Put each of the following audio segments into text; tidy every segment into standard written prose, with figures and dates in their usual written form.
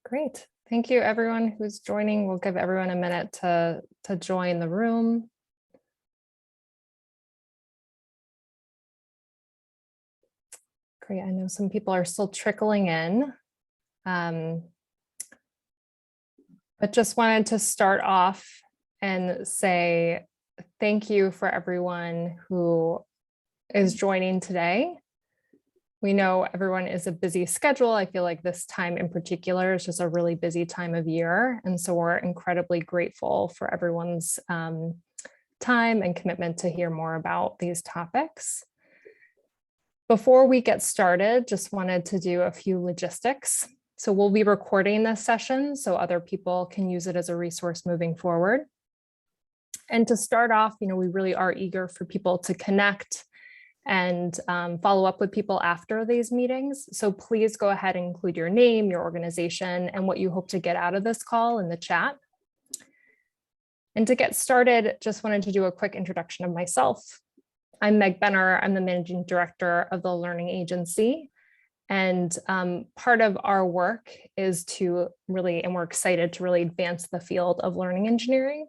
Great. Thank you, everyone who's joining. We'll give everyone a minute to join the room. Great. I know some people are still trickling in, but just wanted to start off and say thank you for everyone who is joining today. We know everyone is a busy schedule. I feel like this time in particular is just a really busy time of year. And so we're incredibly grateful for everyone's time and commitment to hear more about these topics. Before we get started, just wanted to do a few logistics. So we'll be recording this session so other people can use it as a resource moving forward. And to start off, we really are eager for people to connect and follow up with people after these meetings. So please go ahead and include your name, your organization, and what you hope to get out of this call in the chat. And to get started, just wanted to do a quick introduction of myself. I'm Meg Benner. I'm the Managing Director of the Learning Agency. And part of our work is to really, and we're excited to really advance the field of learning engineering.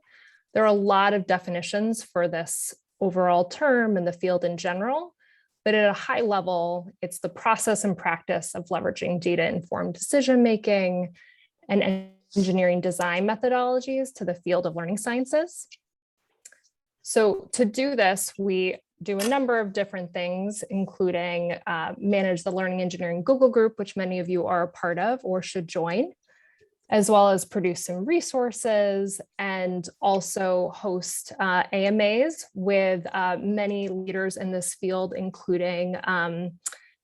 There are a lot of definitions for this overall term and the field in general, but at a high level, it's the process and practice of leveraging data-informed decision-making and engineering design methodologies to the field of learning sciences. So to do this, we do a number of different things, including manage the Learning Engineering Google group, which many of you are a part of or should join, as well as produce some resources and also host AMAs with many leaders in this field, including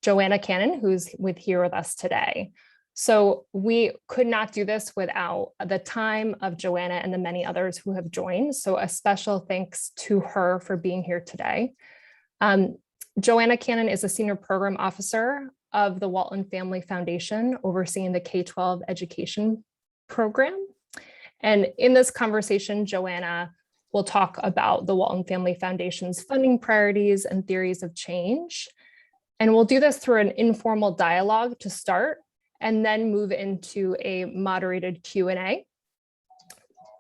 Joanna Cannon, who's here with us today. So we could not do this without the time of Joanna and the many others who have joined. So a special thanks to her for being here today. Joanna Cannon is a senior program officer of the Walton Family Foundation, overseeing the K-12 education program. And in this conversation, Joanna will talk about the Walton Family Foundation's funding priorities and theories of change. And we'll do this through an informal dialogue to start, and then move into a moderated Q&A.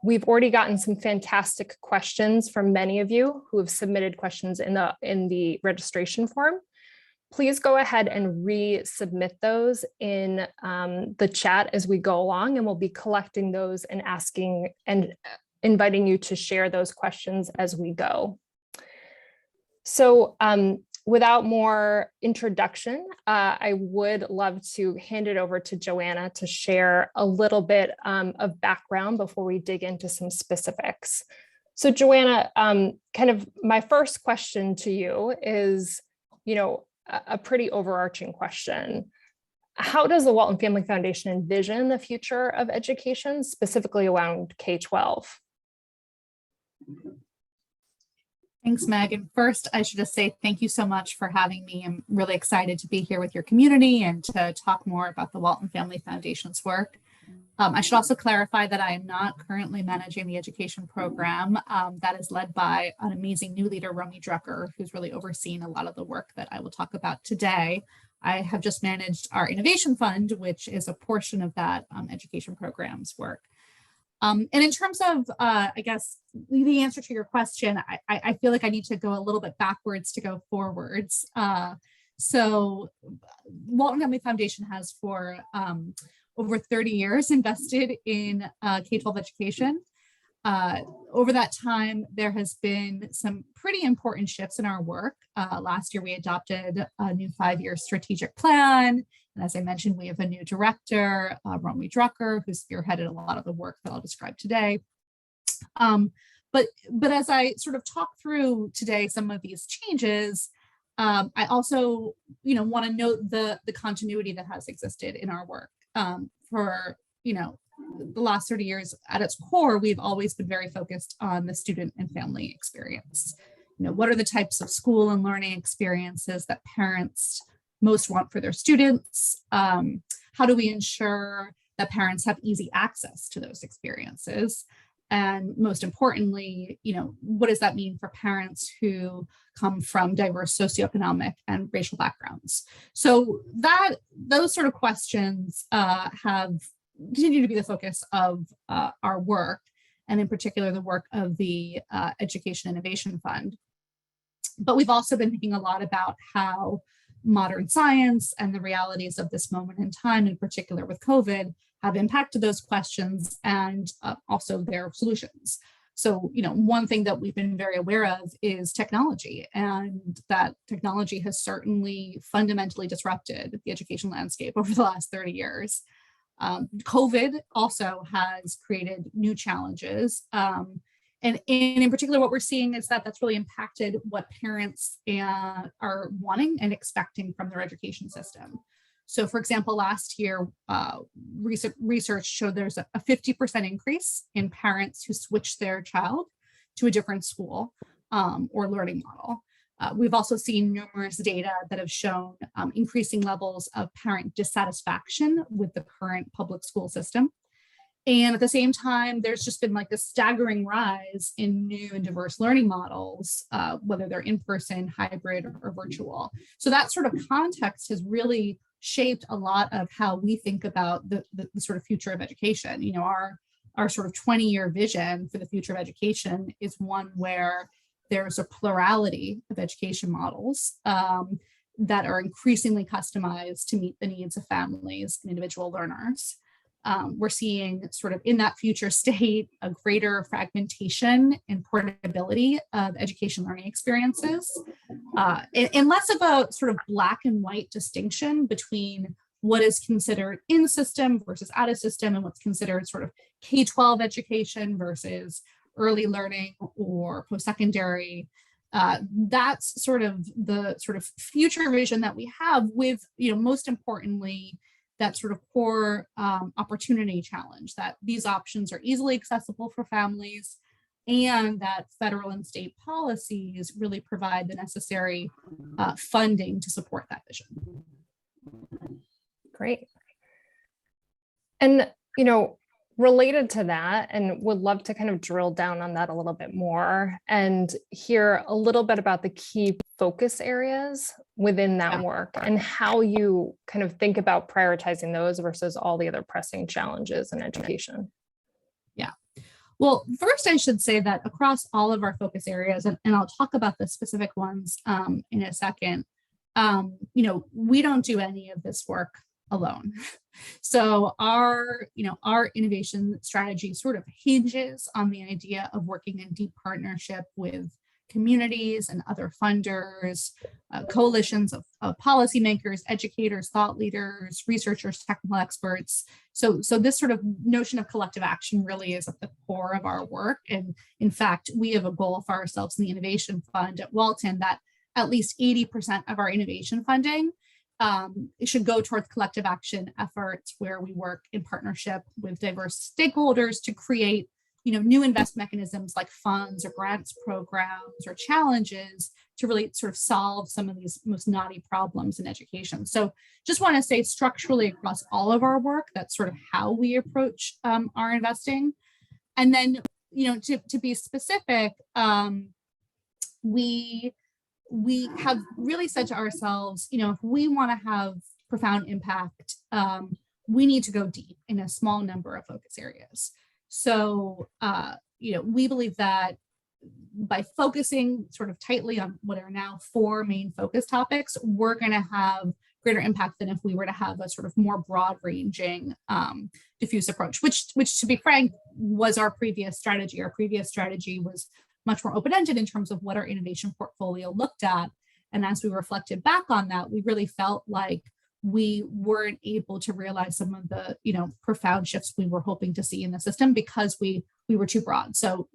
We've already gotten some fantastic questions from many of you who have submitted questions in the registration form. Please go ahead and resubmit those in the chat as we go along, and we'll be collecting those and asking and inviting you to share those questions as we go. So without more introduction, I would love to hand it over to Joanna to share a little bit of background before we dig into some specifics. So Joanna, kind of my first question to you is, a pretty overarching question. How does the Walton Family Foundation envision the future of education, specifically around K-12? Thanks, Meg. And first, I should just say thank you so much for having me. I'm really excited to be here with your community and to talk more about the Walton Family Foundation's work. I should also clarify that I am not currently managing the education program that is led by an amazing new leader, Romy Drucker, who's really overseen a lot of the work that I will talk about today. I have just managed our innovation fund, which is a portion of that education program's work. And in terms of, I guess, the answer to your question, I feel like I need to go a little bit backwards to go forwards. So Walton Family Foundation has for over 30 years invested in K-12 education. Over that time, there has been some pretty important shifts in our work. Last year, we adopted a new 5-year strategic plan. And as I mentioned, we have a new director, Romy Drucker, who spearheaded a lot of the work that I'll describe today. But as I sort of talk through today some of these changes, I also want to note the continuity that has existed in our work. For the last 30 years, at its core, we've always been very focused on the student and family experience. What are the types of school and learning experiences that parents most want for their students? How do we ensure that parents have easy access to those experiences? And most importantly, what does that mean for parents who come from diverse socioeconomic and racial backgrounds? So those sort of questions have continue to be the focus of our work, and in particular the work of the Education Innovation Fund. But we've also been thinking a lot about how modern science and the realities of this moment in time, in particular with COVID, have impacted those questions and also their solutions. So, one thing that we've been very aware of is technology, and that technology has certainly fundamentally disrupted the education landscape over the last 30 years. COVID also has created new challenges. And in particular, what we're seeing is that that's really impacted what parents are wanting and expecting from their education system. So, for example, last year, research showed there's a 50% increase in parents who switched their child to a different school or learning model. We've also seen numerous data that have shown increasing levels of parent dissatisfaction with the current public school system. And at the same time, there's just been like a staggering rise in new and diverse learning models, whether they're in-person, hybrid, or virtual. So that sort of context has really shaped a lot of how we think about the sort of future of education. Our sort of 20-year vision for the future of education is one where there's a plurality of education models that are increasingly customized to meet the needs of families and individual learners. We're seeing sort of in that future state a greater fragmentation and portability of education learning experiences, and less of a sort of black and white distinction between what is considered in system versus out of system, and what's considered sort of K-12 education versus early learning or post-secondary. That's sort of the sort of future vision that we have, with, most importantly, that sort of core opportunity challenge, that these options are easily accessible for families, and that federal and state policies really provide the necessary funding to support that vision. Great. And, related to that, and would love to kind of drill down on that a little bit more and hear a little bit about the key focus areas within that work and how you kind of think about prioritizing those versus all the other pressing challenges in education. Yeah. Well, first I should say that across all of our focus areas, and I'll talk about the specific ones in a second, we don't do any of this work alone. So our innovation strategy sort of hinges on the idea of working in deep partnership with communities and other funders, coalitions of policymakers, educators, thought leaders, researchers, technical experts. So this sort of notion of collective action really is at the core of our work. And in fact, we have a goal for ourselves in the Innovation Fund at Walton that at least 80% of our innovation funding it should go towards collective action efforts, where we work in partnership with diverse stakeholders to create, new investment mechanisms like funds or grants programs or challenges to really sort of solve some of these most knotty problems in education. So just want to say structurally across all of our work, that's sort of how we approach our investing. And then, to be specific, we have really said to ourselves, if we want to have profound impact, we need to go deep in a small number of focus areas. So, we believe that by focusing sort of tightly on what are now 4 main focus topics, we're going to have greater impact than if we were to have a sort of more broad-ranging, diffuse approach, which, to be frank, was our previous strategy. Our previous strategy was much more open-ended in terms of what our innovation portfolio looked at. And as we reflected back on that, we really felt like we weren't able to realize some of the, profound shifts we were hoping to see in the system because we were too broad. So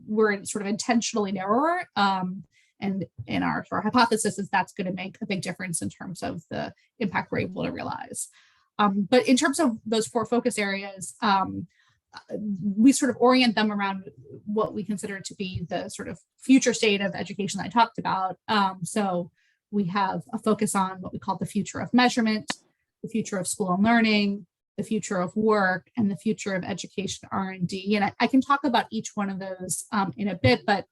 we're sort of intentionally narrower. And our hypothesis is that's going to make a big difference in terms of the impact we're able to realize. But in terms of those 4 focus areas, we sort of orient them around what we consider to be the sort of future state of education that I talked about. So we have a focus on what we call the future of measurement, the future of school and learning, the future of work, and the future of education R&D. And I can talk about each one of those in a bit, but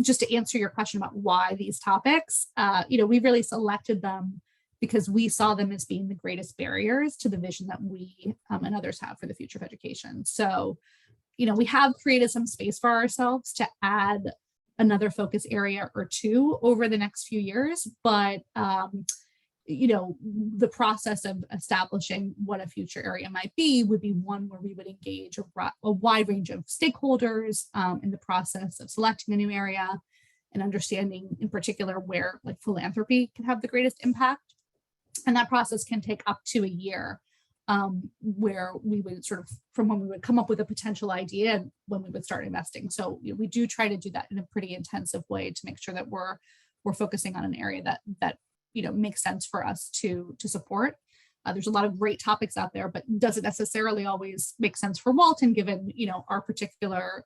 just to answer your question about why these topics, we really selected them because we saw them as being the greatest barriers to the vision that we and others have for the future of education. So, we have created some space for ourselves to add another focus area or two over the next few years, but the process of establishing what a future area might be would be one where we would engage a wide range of stakeholders in the process of selecting a new area and understanding in particular where like philanthropy can have the greatest impact. And that process can take up to a year, where we would sort of from when we would come up with a potential idea and when we would start investing. So we do try to do that in a pretty intensive way to make sure that we're focusing on an area that makes sense for us to support. There's a lot of great topics out there, but doesn't necessarily always make sense for Walton, given our particular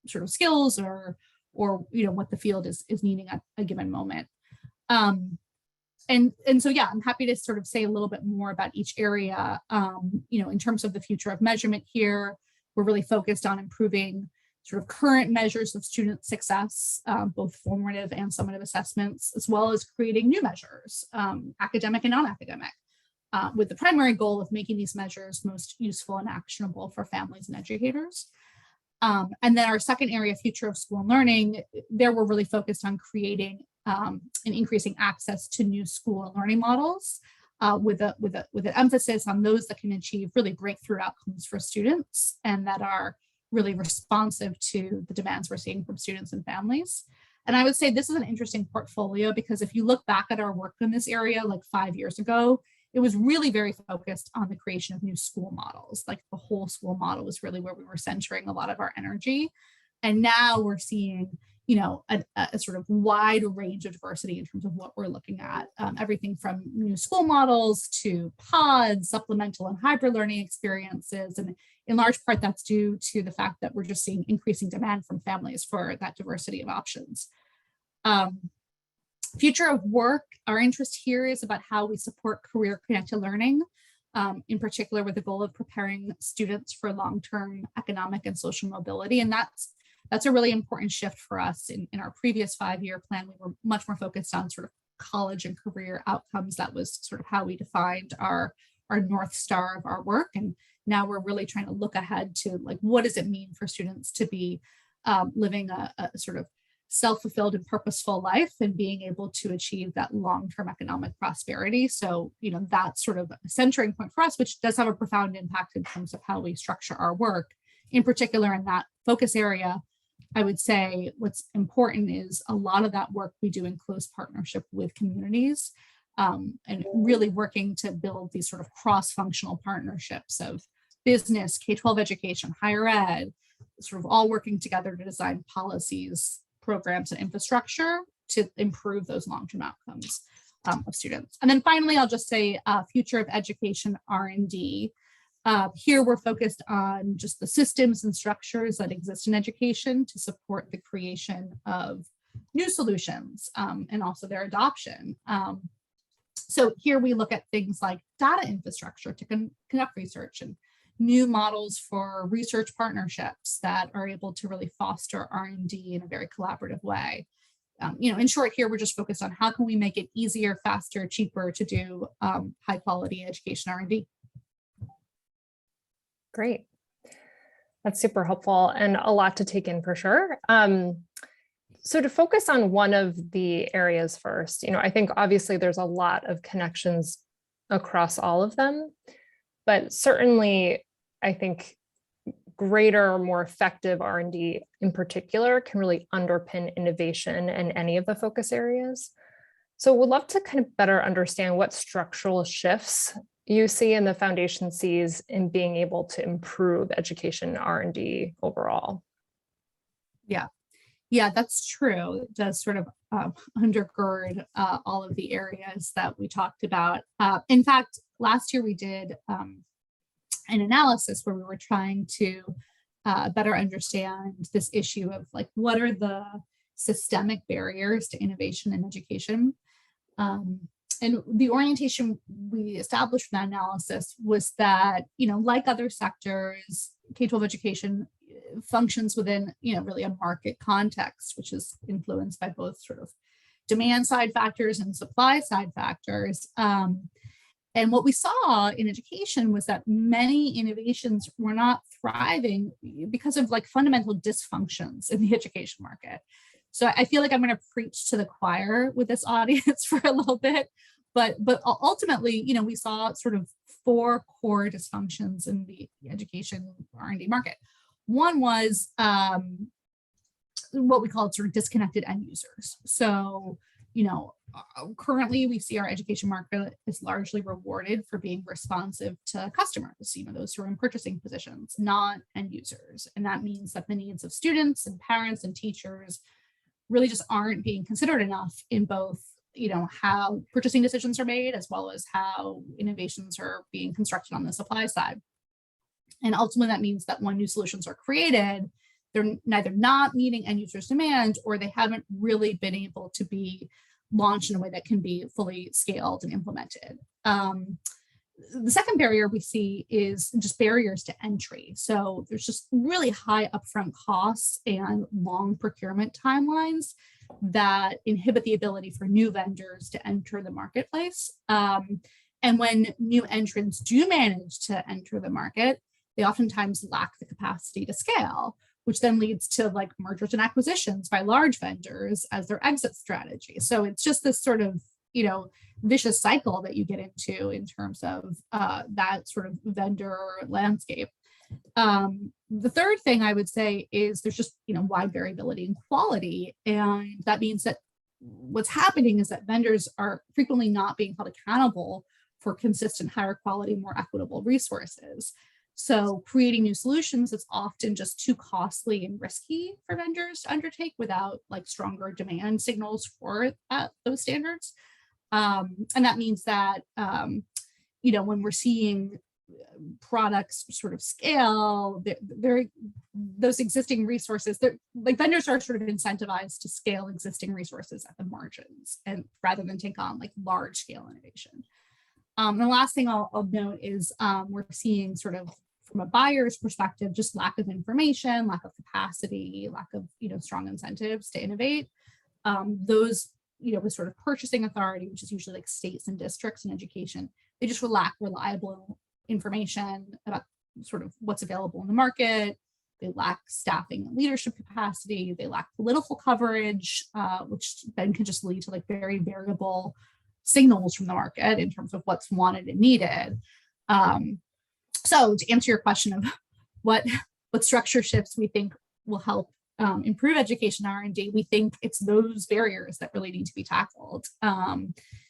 sort of skills or what the field is needing at a given moment. And so, yeah, I'm happy to sort of say a little bit more about each area. In terms of the future of measurement here, we're really focused on improving sort of current measures of student success, both formative and summative assessments, as well as creating new measures, academic and non-academic, with the primary goal of making these measures most useful and actionable for families and educators. And then our second area, future of school and learning, there we're really focused on creating and increasing access to new school and learning models, with an emphasis on those that can achieve really breakthrough outcomes for students and that are really responsive to the demands we're seeing from students and families. And I would say this is an interesting portfolio because if you look back at our work in this area like 5 years ago, it was really very focused on the creation of new school models. Like the whole school model was really where we were centering a lot of our energy. And now we're seeing a sort of wide range of diversity in terms of what we're looking at, everything from new school models to pods, supplemental and hybrid learning experiences. And in large part, that's due to the fact that we're just seeing increasing demand from families for that diversity of options. Future of work, our interest here is about how we support career-connected learning, in particular with the goal of preparing students for long-term economic and social mobility. And that's a really important shift for us. In our previous 5-year plan, we were much more focused on sort of college and career outcomes. That was sort of how we defined our North Star of our work. And now we're really trying to look ahead to like, what does it mean for students to be living a sort of self-fulfilled and purposeful life and being able to achieve that long-term economic prosperity. So, that's sort of a centering point for us, which does have a profound impact in terms of how we structure our work. In particular, in that focus area, I would say what's important is a lot of that work we do in close partnership with communities, and really working to build these sort of cross-functional partnerships of business, K-12 education, higher ed, sort of all working together to design policies, programs, and infrastructure to improve those long-term outcomes of students. And then finally, I'll just say future of education R&D. Here we're focused on just the systems and structures that exist in education to support the creation of new solutions and also their adoption. So here we look at things like data infrastructure to conduct research and new models for research partnerships that are able to really foster R&D in a very collaborative way. In short, here we're just focused on how can we make it easier, faster, cheaper to do high quality education R&D. Great. That's super helpful and a lot to take in for sure. So to focus on one of the areas first, I think obviously there's a lot of connections across all of them, but certainly I think greater, more effective R&D in particular can really underpin innovation in any of the focus areas. So we'd love to kind of better understand what structural shifts you see and the foundation sees in being able to improve education R&D overall. Yeah, that's true. It does sort of undergird all of the areas that we talked about. In fact, last year we did an analysis where we were trying to better understand this issue of like, what are the systemic barriers to innovation in education? And the orientation we established from that analysis was that, like other sectors, K-12 education functions within, really a market context, which is influenced by both sort of demand side factors and supply side factors. And what we saw in education was that many innovations were not thriving because of like fundamental dysfunctions in the education market. So I feel like I'm going to preach to the choir with this audience for a little bit, but ultimately, you know, we saw sort of 4 core dysfunctions in the education R&D market. One was what we call sort of disconnected end users. So, you know, currently we see our education market is largely rewarded for being responsive to customers, you know, those who are in purchasing positions, not end users. And that means that the needs of students and parents and teachers really just aren't being considered enough in both, you know, how purchasing decisions are made, as well as how innovations are being constructed on the supply side. And ultimately that means that when new solutions are created, they're neither not meeting end users' demand, or they haven't really been able to be launched in a way that can be fully scaled and implemented. The second barrier we see is just barriers to entry. So there's just really high upfront costs and long procurement timelines that inhibit the ability for new vendors to enter the marketplace. And when new entrants do manage to enter the market, they oftentimes lack the capacity to scale, which then leads to like mergers and acquisitions by large vendors as their exit strategy. So it's just this sort of, you know, vicious cycle that you get into in terms of that sort of vendor landscape. The third thing I would say is there's just, you know, wide variability in quality. And that means that what's happening is that vendors are frequently not being held accountable for consistent, higher quality, more equitable resources. So creating new solutions is often just too costly and risky for vendors to undertake without like stronger demand signals for those standards. And that means that, you know, when we're seeing products sort of scale, those existing resources, like vendors are sort of incentivized to scale existing resources at the margins, and rather than take on like large scale innovation. The last thing I'll note is we're seeing sort of from a buyer's perspective, just lack of information, lack of capacity, lack of, you know, strong incentives to innovate. Those, you know, with sort of purchasing authority, which is usually like states and districts in education, they just lack reliable information about sort of what's available in the market. They lack staffing and leadership capacity. They lack political coverage, which then can just lead to like very variable signals from the market in terms of what's wanted and needed. So to answer your question of what structure shifts we think will help improve education R&D, we think it's those barriers that really need to be tackled.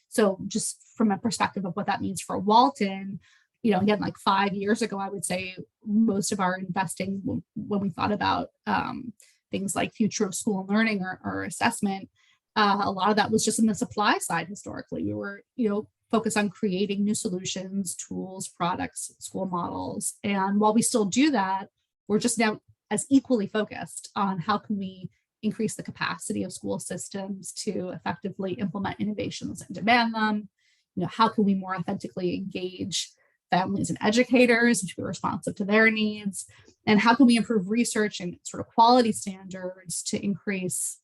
So just from a perspective of what that means for Walton, you know, again, like 5 years ago, I would say most of our investing when we thought about things like future of school and learning or assessment, a lot of that was just in the supply side. Historically, we were, you know, focused on creating new solutions, tools, products, school models. And while we still do that, we're just now as equally focused on how can we increase the capacity of school systems to effectively implement innovations and demand them. You know, how can we more authentically engage families and educators to be responsive to their needs? And how can we improve research and sort of quality standards to increase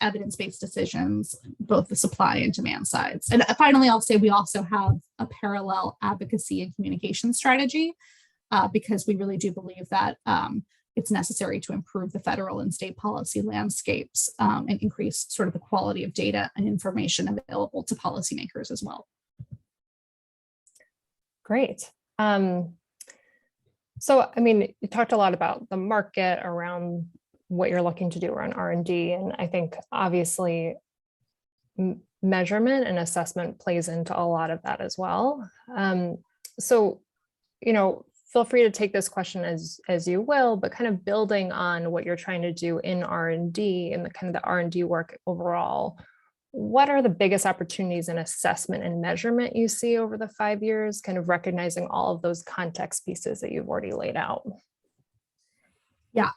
evidence-based decisions, both the supply and demand sides? And finally, I'll say we also have a parallel advocacy and communication strategy because we really do believe that it's necessary to improve the federal and state policy landscapes and increase sort of the quality of data and information available to policymakers as well. Great. So, I mean, you talked a lot about the market around what you're looking to do around R&D. And I think obviously measurement and assessment plays into a lot of that as well. So, you know, feel free to take this question as you will, but kind of building on what you're trying to do in R&D and the kind of the R&D work overall, what are the biggest opportunities in assessment and measurement you see over the 5 years, kind of recognizing all of those context pieces that you've already laid out? Yeah,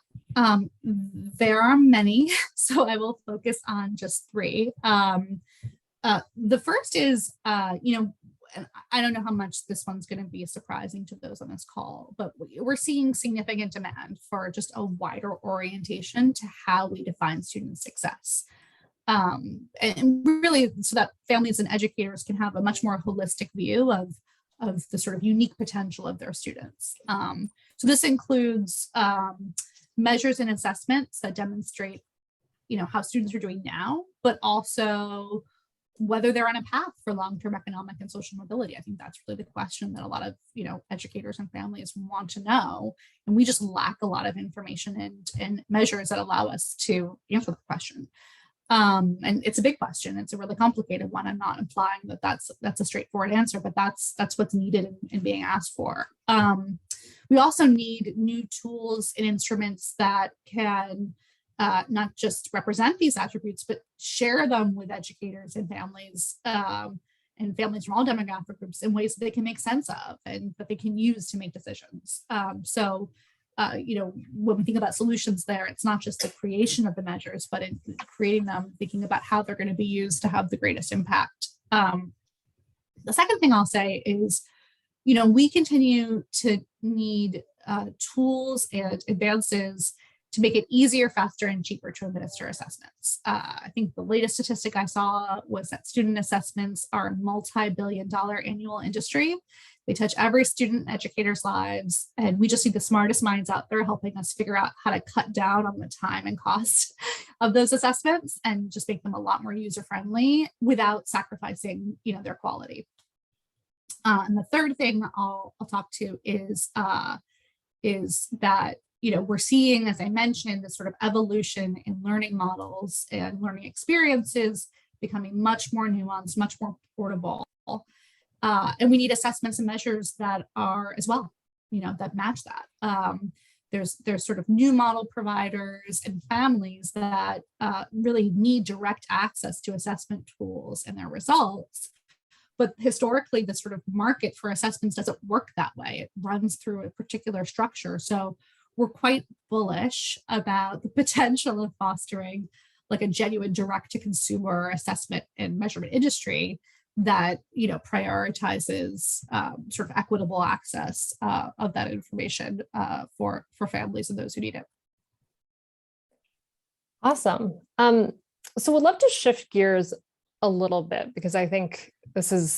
there are many, so I will focus on just 3. The first is, you know, I don't know how much this one's going to be surprising to those on this call, but we're seeing significant demand for just a wider orientation to how we define student success. And really so that families and educators can have a much more holistic view of the sort of unique potential of their students. So this includes measures and assessments that demonstrate, how students are doing now, but also whether they're on a path for long-term economic and social mobility. I think that's really the question that a lot of, educators and families want to know. And we just lack a lot of information and measures that allow us to answer the question. And it's a big question. It's a really complicated one. I'm not implying that that's a straightforward answer, but that's what's needed in being asked for. We also need new tools and instruments that can not just represent these attributes, but share them with educators and families from all demographic groups in ways that they can make sense of and that they can use to make decisions. When we think about solutions there, it's not just the creation of the measures, but in creating them, thinking about how they're going to be used to have the greatest impact. The second thing I'll say is, we continue to need tools and advances to make it easier, faster, and cheaper to administer assessments. I think the latest statistic I saw was that student assessments are a multi-billion-dollar annual industry. They touch every student and educator's lives, and we just need the smartest minds out there helping us figure out how to cut down on the time and cost of those assessments and just make them a lot more user-friendly without sacrificing, their quality. And the third thing I'll talk to is that we're seeing, as I mentioned, this sort of evolution in learning models and learning experiences becoming much more nuanced, much more portable. And we need assessments and measures that are as well, that match that. There's sort of new model providers and families that really need direct access to assessment tools and their results. But historically, the sort of market for assessments doesn't work that way. It runs through a particular structure. So we're quite bullish about the potential of fostering like a genuine direct-to-consumer assessment and measurement industry that prioritizes sort of equitable access of that information for families and those who need it. Awesome. So we'd love to shift gears a little bit because I think I feel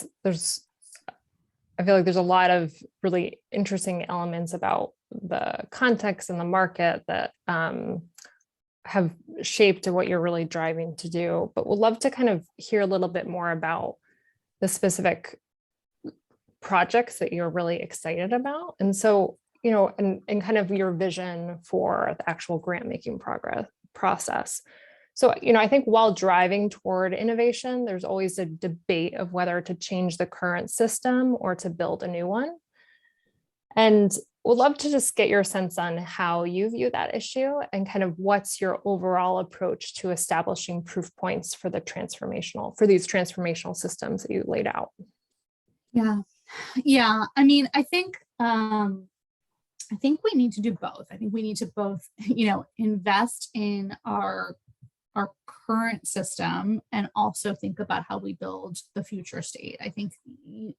like there's a lot of really interesting elements about the context and the market that have shaped what you're really driving to do, but we'd love to kind of hear a little bit more about the specific projects that you're really excited about. And so, and kind of your vision for the actual grant making process. So, I think while driving toward innovation, there's always a debate of whether to change the current system or to build a new one. And we'd love to just get your sense on how you view that issue and kind of what's your overall approach to establishing proof points for these transformational systems that you laid out. Yeah. I mean, I think we need to do both. I think we need to both, invest in our current system and also think about how we build the future state. I think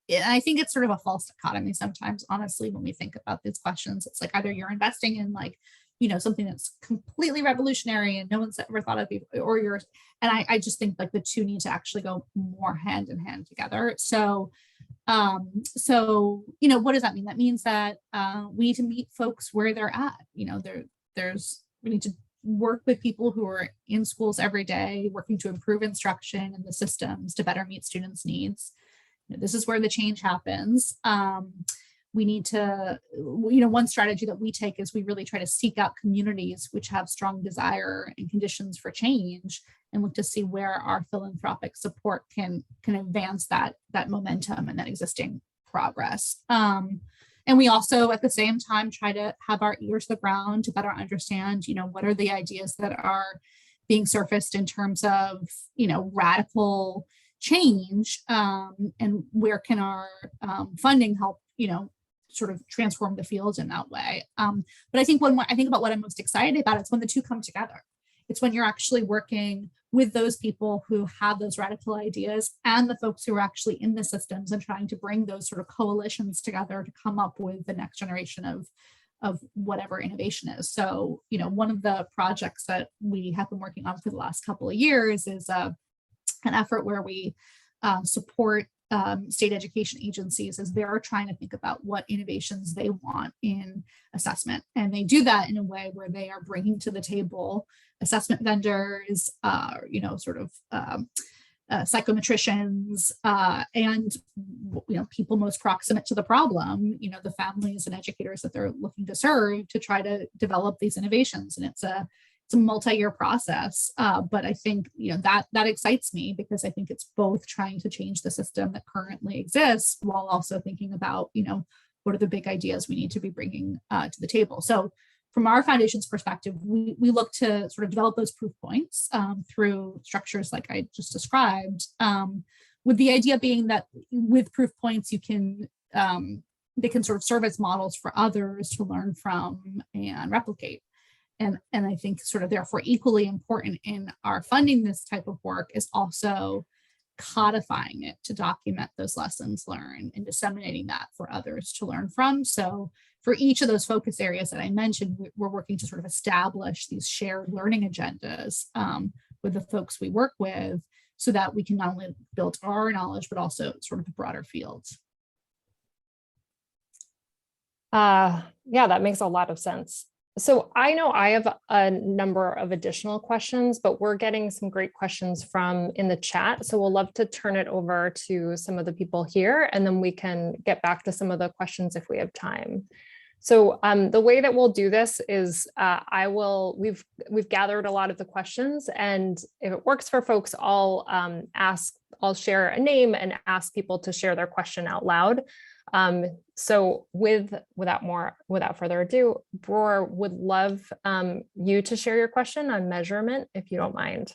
it's sort of a false dichotomy sometimes, honestly, when we think about these questions. It's like either you're investing in something that's completely revolutionary and no one's ever thought of before, or I just think like the two need to actually go more hand in hand together. So what does that mean? That means that we need to meet folks where they're at. We need to work with people who are in schools every day, working to improve instruction and the systems to better meet students' needs. This is where the change happens. We need to, one strategy that we take is we really try to seek out communities which have strong desire and conditions for change and look to see where our philanthropic support can advance that momentum and that existing progress. And we also, at the same time, try to have our ears to the ground to better understand, what are the ideas that are being surfaced in terms of, radical change, and where can our funding help, sort of transform the field in that way. But I think when I think about what I'm most excited about, it's when the two come together. It's when you're actually working with those people who have those radical ideas and the folks who are actually in the systems and trying to bring those sort of coalitions together to come up with the next generation whatever innovation is. So, one of the projects that we have been working on for the last couple of years is an effort where we support state education agencies as they're trying to think about what innovations they want in assessment. And they do that in a way where they are bringing to the table assessment vendors, psychometricians, and people most proximate to the problem, the families and educators that they're looking to serve, to try to develop these innovations. And it's a multi-year process, but I think that excites me, because I think it's both trying to change the system that currently exists while also thinking about what are the big ideas we need to be bringing to the table. So from our foundation's perspective, we look to sort of develop those proof points through structures like I just described, with the idea being that with proof points, they can sort of serve as models for others to learn from and replicate. And I think sort of therefore equally important in our funding this type of work is also codifying it to document those lessons learned and disseminating that for others to learn from. So for each of those focus areas that I mentioned, we're working to sort of establish these shared learning agendas with the folks we work with, so that we can not only build our knowledge, but also sort of the broader fields. Yeah, that makes a lot of sense. So I know I have a number of additional questions, but we're getting some great questions from in the chat. So we'll love to turn it over to some of the people here, and then we can get back to some of the questions if we have time. So the way that we'll do this is we've gathered a lot of the questions, and if it works for folks, I'll share a name and ask people to share their question out loud. So without further ado, Bror, would love you to share your question on measurement, if you don't mind.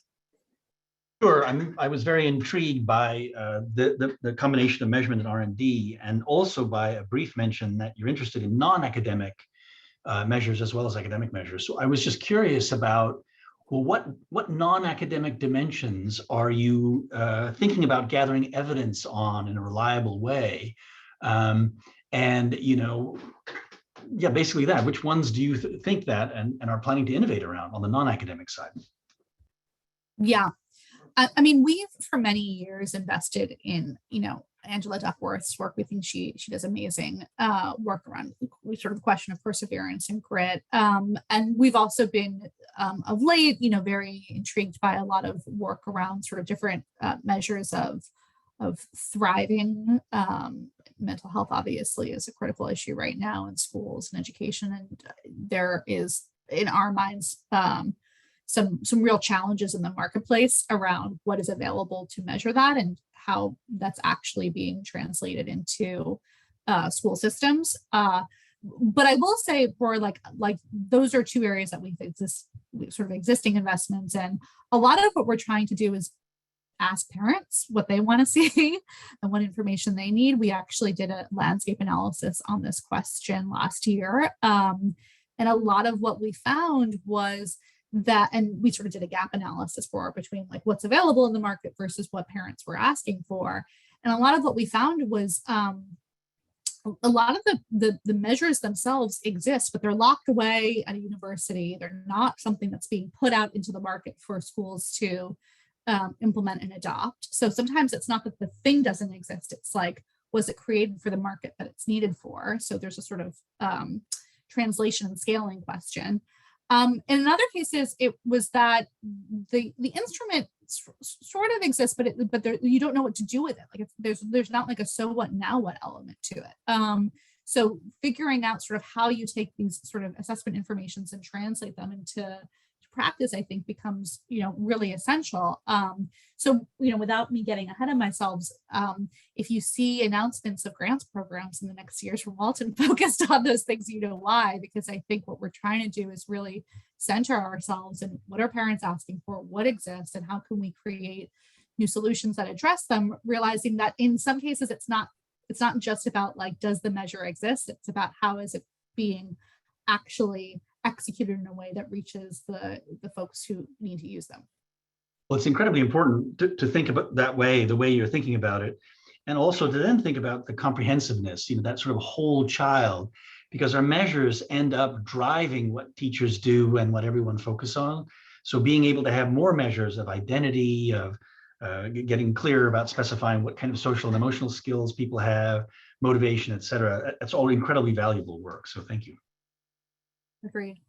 Sure. I was very intrigued by the combination of measurement and R&D, and also by a brief mention that you're interested in non-academic measures as well as academic measures. So I was just curious about, well, what non-academic dimensions are you thinking about gathering evidence on in a reliable way? Basically that. Which ones do you think that and are planning to innovate around on the non-academic side? Yeah. I mean, we've for many years invested in, Angela Duckworth's work. We think she does amazing work around sort of the question of perseverance and grit. And we've also been of late, very intrigued by a lot of work around sort of different measures of thriving. Mental health obviously is a critical issue right now in schools and education, and there is, in our minds, some real challenges in the marketplace around what is available to measure that and how that's actually being translated into school systems. But I will say, for like those are two areas that we sort of existing investments, and a lot of what we're trying to do is ask parents what they want to see and what information they need. We actually did a landscape analysis on this question last year. And a lot of what we found was that, and we sort of did a gap analysis between like what's available in the market versus what parents were asking for. And a lot of what we found was a lot of the measures themselves exist, but they're locked away at a university. They're not something that's being put out into the market for schools to implement and adopt. So sometimes it's not that the thing doesn't exist. It's like, was it created for the market that it's needed for? So there's a sort of translation and scaling question. In other cases, it was that the instrument sort of exists, but you don't know what to do with it. Like there's not like a so what now what element to it. So figuring out sort of how you take these sort of assessment informations and translate them into practice, I think, becomes really essential. So without me getting ahead of myself, if you see announcements of grants programs in the next years from Walton focused on those things, why, because I think what we're trying to do is really center ourselves and what are parents asking for, what exists, and how can we create new solutions that address them, realizing that in some cases it's not just about like, does the measure exist? It's about how is it being actually executed in a way that reaches the folks who need to use them. Well, it's incredibly important to think about that way, the way you're thinking about it, and also to then think about the comprehensiveness, that sort of whole child. because our measures end up driving what teachers do and what everyone focuses on. So being able to have more measures of identity, of getting clear about specifying what kind of social and emotional skills people have, motivation, et cetera, that's all incredibly valuable work. So thank you. Agreed.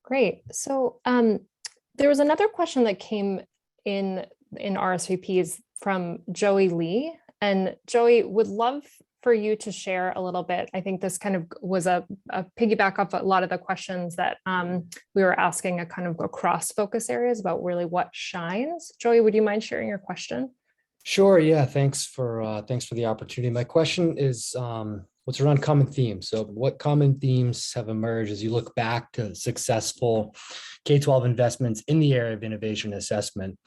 Great. So there was another question that came in RSVPs from Joey Lee. And Joey, would love for you to share a little bit. I think this kind of was a piggyback off a lot of the questions that we were asking a kind of across focus areas about really what shines. Joey, would you mind sharing your question? Sure. Yeah. Thanks for the opportunity. My question is what's around common themes. So what common themes have emerged as you look back to successful K-12 investments in the area of innovation assessment?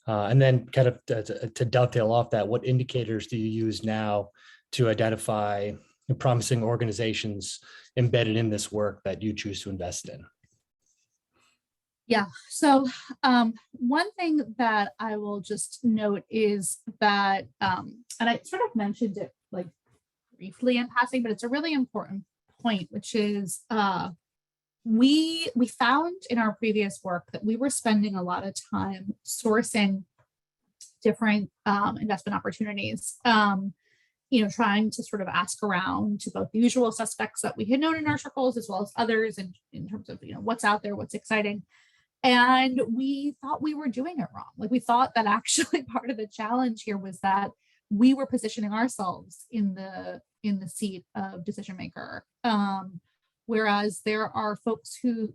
And then kind of to dovetail off that, what indicators do you use now to identify promising organizations embedded in this work that you choose to invest in? Yeah, so one thing that I will just note is that, and I sort of mentioned it like briefly in passing, but it's a really important point, which is we found in our previous work that we were spending a lot of time sourcing different investment opportunities, trying to sort of ask around to both the usual suspects that we had known in our circles, as well as others in terms of, what's out there, what's exciting. And we thought we were doing it wrong. Like, we thought that actually part of the challenge here was that we were positioning ourselves in the seat of decision maker. Whereas there are folks who,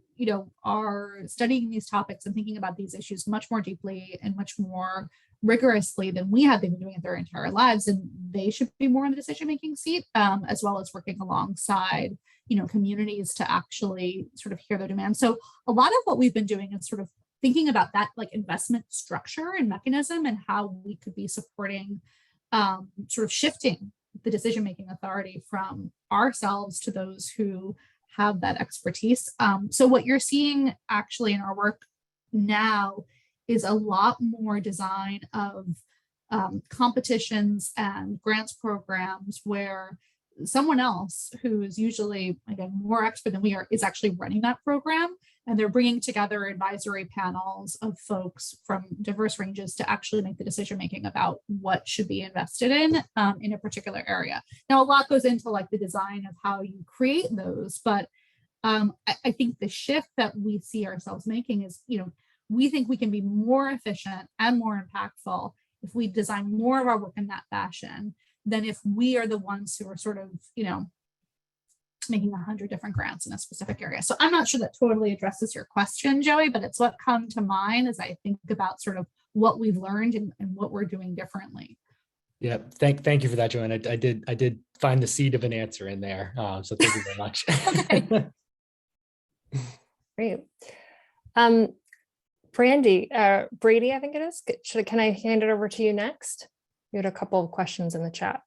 are studying these topics and thinking about these issues much more deeply and much more rigorously than we have been doing it their entire lives. And they should be more in the decision-making seat, as well as working alongside, communities to actually sort of hear their demands. So a lot of what we've been doing is sort of thinking about that like investment structure and mechanism and how we could be supporting sort of shifting the decision-making authority from ourselves to those who have that expertise. So what you're seeing actually in our work now is a lot more design of competitions and grants programs where someone else who is usually, again, more expert than we are is actually running that program. And they're bringing together advisory panels of folks from diverse ranges to actually make the decision-making about what should be invested in a particular area. Now, a lot goes into like the design of how you create those, but I think the shift that we see ourselves making is, we think we can be more efficient and more impactful if we design more of our work in that fashion than if we are the ones who are sort of, making 100 different grants in a specific area. So I'm not sure that totally addresses your question, Joey, but it's what come to mind as I think about sort of what we've learned and what we're doing differently. Yeah, thank you for that, Joanna. I did find the seed of an answer in there. So thank you very much. Okay. Great. Brady, I think it is. Can I hand it over to you next? We had a couple of questions in the chat.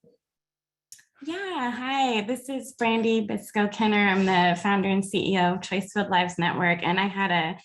Yeah, hi, this is Brandy Biscoe-Kenner. I'm the founder and CEO of Choicefield Lives Network, and I had a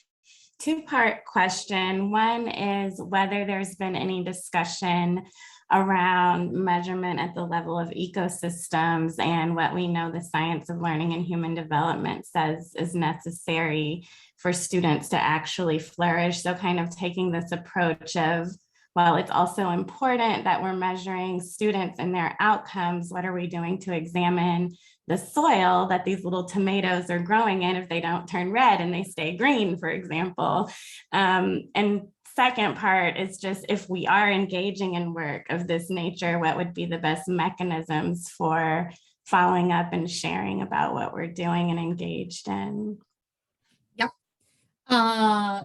two-part question. One is whether there's been any discussion around measurement at the level of ecosystems and what we know the science of learning and human development says is necessary for students to actually flourish. So kind of taking this approach of, well, it's also important that we're measuring students and their outcomes. What are we doing to examine the soil that these little tomatoes are growing in if they don't turn red and they stay green, for example? And second part is just, if we are engaging in work of this nature, what would be the best mechanisms for following up and sharing about what we're doing and engaged in?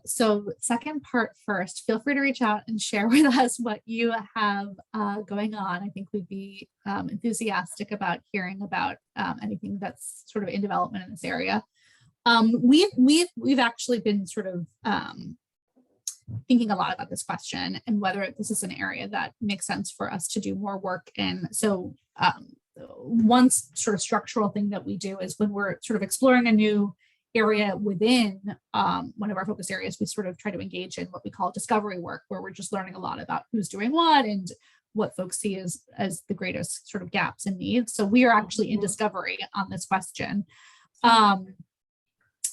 So second part first, feel free to reach out and share with us what you have going on. I think we'd be enthusiastic about hearing about anything that's sort of in development in this area. We've actually been sort of thinking a lot about this question and whether this is an area that makes sense for us to do more work in. So one sort of structural thing that we do is when we're sort of exploring a new area within one of our focus areas, we sort of try to engage in what we call discovery work, where we're just learning a lot about who's doing what and what folks see as the greatest sort of gaps and needs. So we are actually in discovery on this question.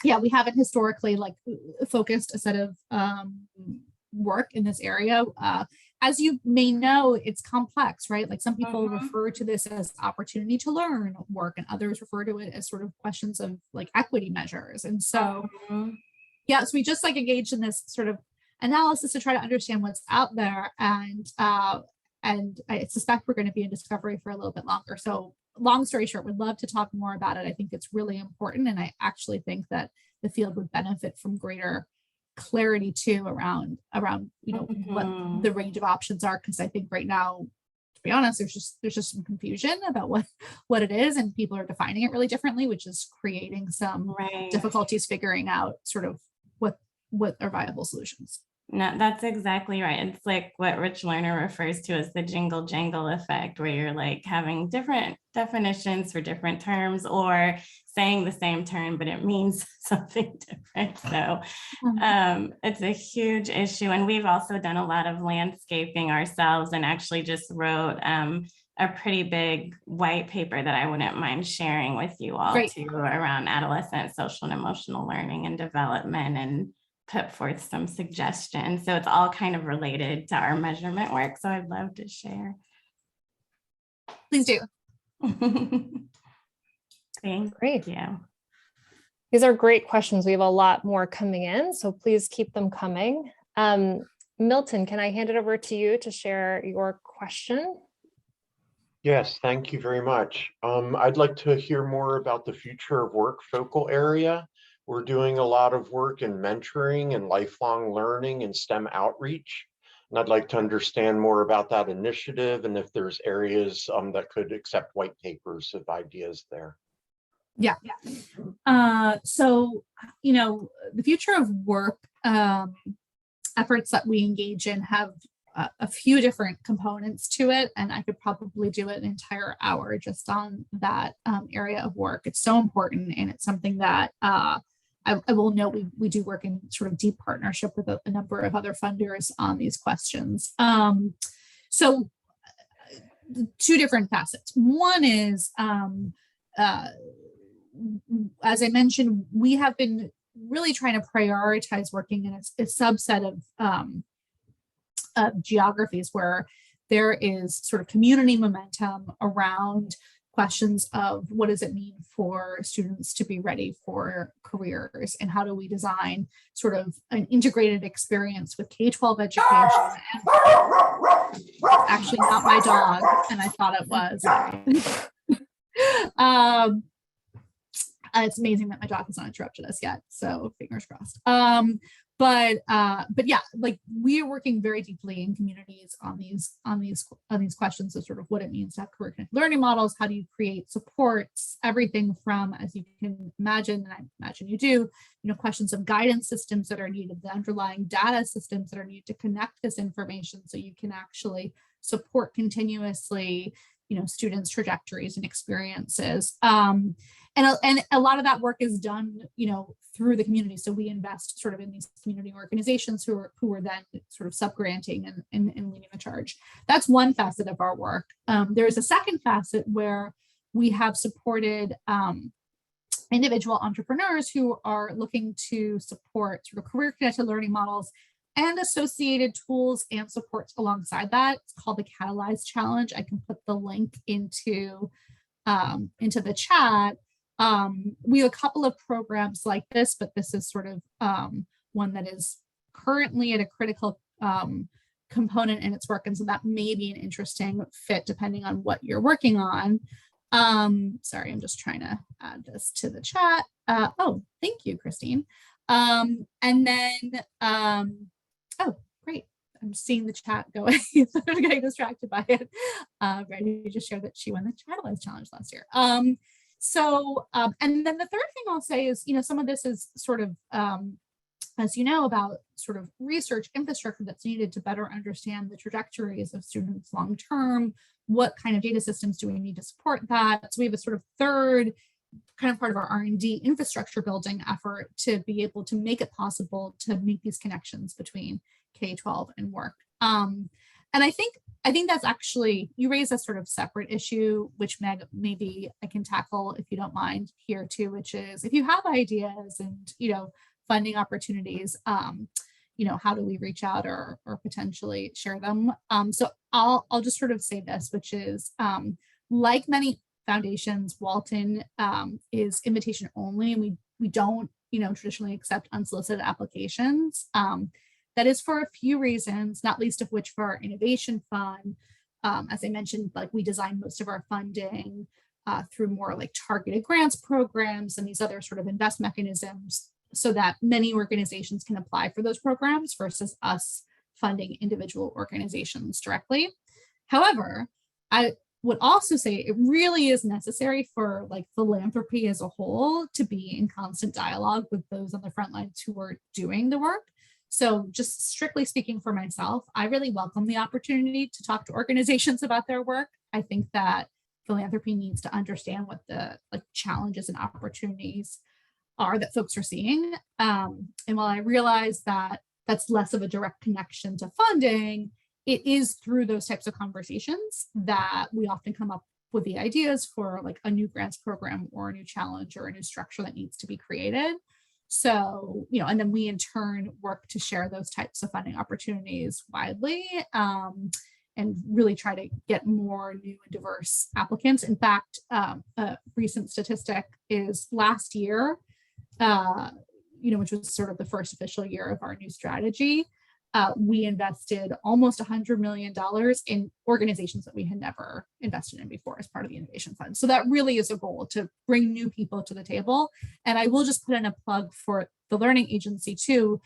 Yeah, we haven't historically like focused a set of work in this area. As you may know, it's complex, right? Like some people refer to this as opportunity to learn work, and others refer to it as sort of questions of like equity measures. And so, yeah, so we just like engaged in this sort of analysis to try to understand what's out there. And I suspect we're going to be in discovery for a little bit longer. So long story short, would love to talk more about it. I think it's really important. And I actually think that the field would benefit from greater clarity too around what the range of options are. Because I think right now, to be honest, there's just some confusion about what it is, and people are defining it really differently, which is creating some difficulties figuring out sort of what are viable solutions. No, that's exactly right. It's like what Rich Lerner refers to as the jingle jangle effect, where you're like having different definitions for different terms, or saying the same term, but it means something different. So it's a huge issue. And we've also done a lot of landscaping ourselves, and actually just wrote a pretty big white paper that I wouldn't mind sharing with you all too, around adolescent social and emotional learning and development, and put forth some suggestions. So it's all kind of related to our measurement work. So I'd love to share. Please do. Thank you. These are great questions. We have a lot more coming in, so please keep them coming. Milton, can I hand it over to you to share your question? Yes, thank you very much. I'd like to hear more about the future of work focal area. We're doing a lot of work in mentoring and lifelong learning and STEM outreach. And I'd like to understand more about that initiative, and if there's areas that could accept white papers of ideas there. Yeah. So, the future of work efforts that we engage in have a few different components to it, and I could probably do an entire hour just on that area of work. It's so important, and it's something that I will note we do work in sort of deep partnership with a number of other funders on these questions. So two different facets. One is, as I mentioned, we have been really trying to prioritize working in a subset of geographies where there is sort of community momentum around questions of what does it mean for students to be ready for careers, and how do we design sort of an integrated experience with K-12 education. And actually not my dog, and I thought it was. It's amazing that my dog has not interrupted us yet, so fingers crossed. But yeah, like we are working very deeply in communities on these questions of sort of what it means to have career connected learning models. How do you create supports? Everything from, as you can imagine, and I imagine you do, questions of guidance systems that are needed, the underlying data systems that are needed to connect this information so you can actually support continuously, students' trajectories and experiences. And a lot of that work is done, through the community. So we invest sort of in these community organizations who are then sort of sub-granting and leading the charge. That's one facet of our work. There's a second facet where we have supported individual entrepreneurs who are looking to support sort of career-connected learning models and associated tools and supports alongside that. It's called the Catalyze Challenge. I can put the link into the chat. We have a couple of programs like this, but this is sort of one that is currently at a critical component in its work. And so that may be an interesting fit depending on what you're working on. Sorry, I'm just trying to add this to the chat. Oh, thank you, Christine. And then, oh, great. I'm seeing the chat going. I'm getting distracted by it. Brandy just shared that she won the Catalyze Challenge last year. And then the third thing I'll say is, some of this is sort of, as you know, about sort of research infrastructure that's needed to better understand the trajectories of students long-term. What kind of data systems do we need to support that? So we have a sort of third kind of part of our R&D infrastructure building effort to be able to make it possible to make these connections between K-12 and work. And I think that's actually, you raise a sort of separate issue, which Meg, maybe I can tackle if you don't mind here too, which is if you have ideas and, funding opportunities, how do we reach out or potentially share them? So I'll just sort of say this, which is like many foundations, Walton is invitation only, and we don't, traditionally accept unsolicited applications. That is for a few reasons, not least of which for our innovation fund. As I mentioned, like we design most of our funding through more like targeted grants programs and these other sort of invest mechanisms so that many organizations can apply for those programs versus us funding individual organizations directly. However, I would also say it really is necessary for like philanthropy as a whole to be in constant dialogue with those on the front lines who are doing the work. So just strictly speaking for myself, I really welcome the opportunity to talk to organizations about their work. I think that philanthropy needs to understand what the challenges and opportunities are that folks are seeing. And while I realize that that's less of a direct connection to funding, it is through those types of conversations that we often come up with the ideas for like a new grants program or a new challenge or a new structure that needs to be created. So, and then we in turn work to share those types of funding opportunities widely and really try to get more new and diverse applicants. In fact, a recent statistic is last year, which was sort of the first official year of our new strategy, we invested almost $100 million in organizations that we had never invested in before as part of the Innovation Fund. So that really is a goal, to bring new people to the table. And I will just put in a plug for the Learning Agency too.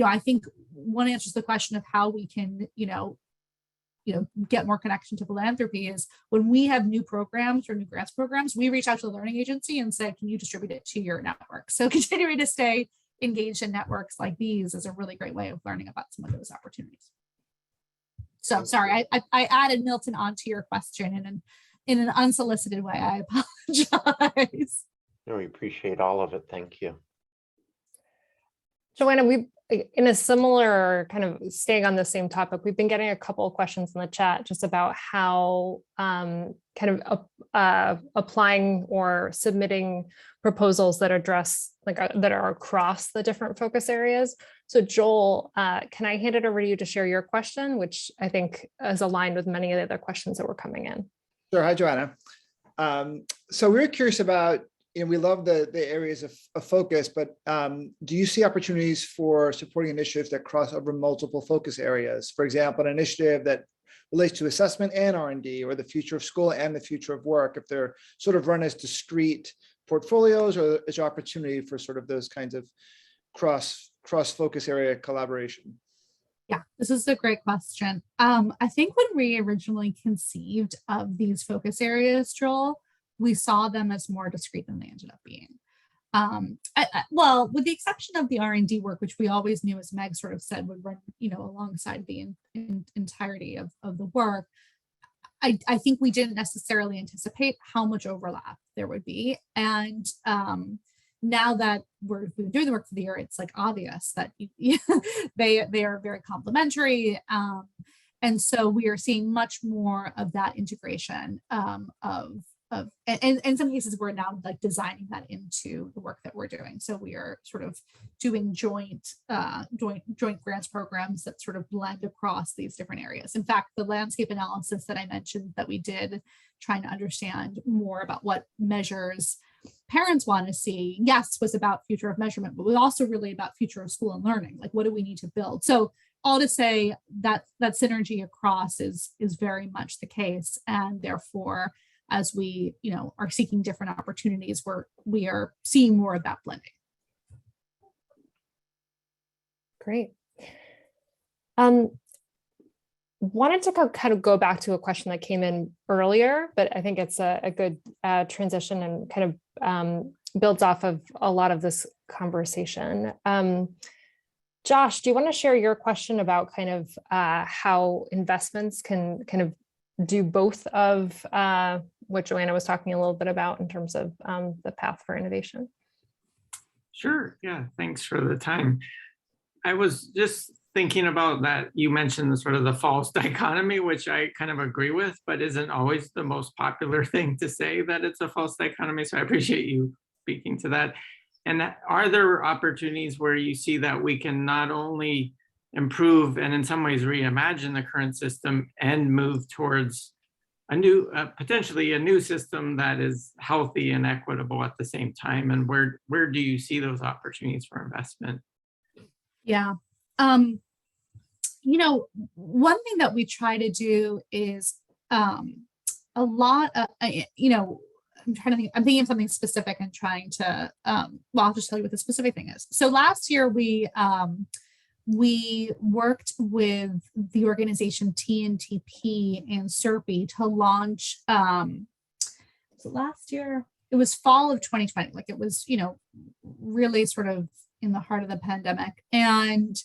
I think one answer to the question of how we can, get more connection to philanthropy is when we have new programs or new grants programs, we reach out to the Learning Agency and say, can you distribute it to your network? So continuing to stay engaged in networks like these is a really great way of learning about some of those opportunities. So sorry, I added Milton onto your question in an unsolicited way. I apologize. No, we appreciate all of it. Thank you. Joanna, we, in a similar kind of staying on the same topic, we've been getting a couple of questions in the chat just about how applying or submitting proposals that address that are across the different focus areas. So Joel, can I hand it over to you to share your question, which I think is aligned with many of the other questions that were coming in? Sure. Hi, Joanna. So we were curious about, we love the areas of focus, but do you see opportunities for supporting initiatives that cross over multiple focus areas? For example, an initiative that relates to assessment and R&D, or the future of school and the future of work, if they're sort of run as discrete portfolios, or is there opportunity for sort of those kinds of cross focus area collaboration? Yeah, this is a great question. I think when we originally conceived of these focus areas, Joel, we saw them as more discrete than they ended up being. Well, with the exception of the R&D work, which we always knew, as Meg sort of said, would run, alongside the entirety of the work. I think we didn't necessarily anticipate how much overlap there would be. And now that we're doing the work for the year, it's like obvious that they are very complementary. And so we are seeing much more of that integration and in some cases we're now like designing that into the work that we're doing. So we are sort of doing joint grants programs that sort of blend across these different areas. In fact, the landscape analysis that I mentioned that we did, trying to understand more about what measures parents want to see, yes, was about future of measurement, but was also really about future of school and learning. Like, what do we need to build? So all to say that synergy across is very much the case, and therefore, as we are seeking different opportunities, we are seeing more of that blending. Great. Wanted to kind of go back to a question that came in earlier, but I think it's a good transition and kind of builds off of a lot of this conversation. Josh, do you want to share your question about kind of how investments can kind of do both of what Joanna was talking a little bit about in terms of the path for innovation? Sure. Yeah. Thanks for the time. I was just thinking about that, you mentioned the sort of the false dichotomy, which I kind of agree with, but isn't always the most popular thing to say, that it's a false dichotomy. So I appreciate you speaking to that. And are there opportunities where you see that we can not only improve and in some ways reimagine the current system and move towards a new, potentially a new system that is healthy and equitable at the same time? And where do you see those opportunities for investment? Yeah. You know, one thing that we try to do is a lot of, you know, I'm trying to think, I'm thinking of something specific and trying to, well, I'll just tell you what the specific thing is. So last year we worked with the organization TNTP and SERPI to launch, was it last year? It was fall of 2020. Like it was, you know, really sort of in the heart of the pandemic. And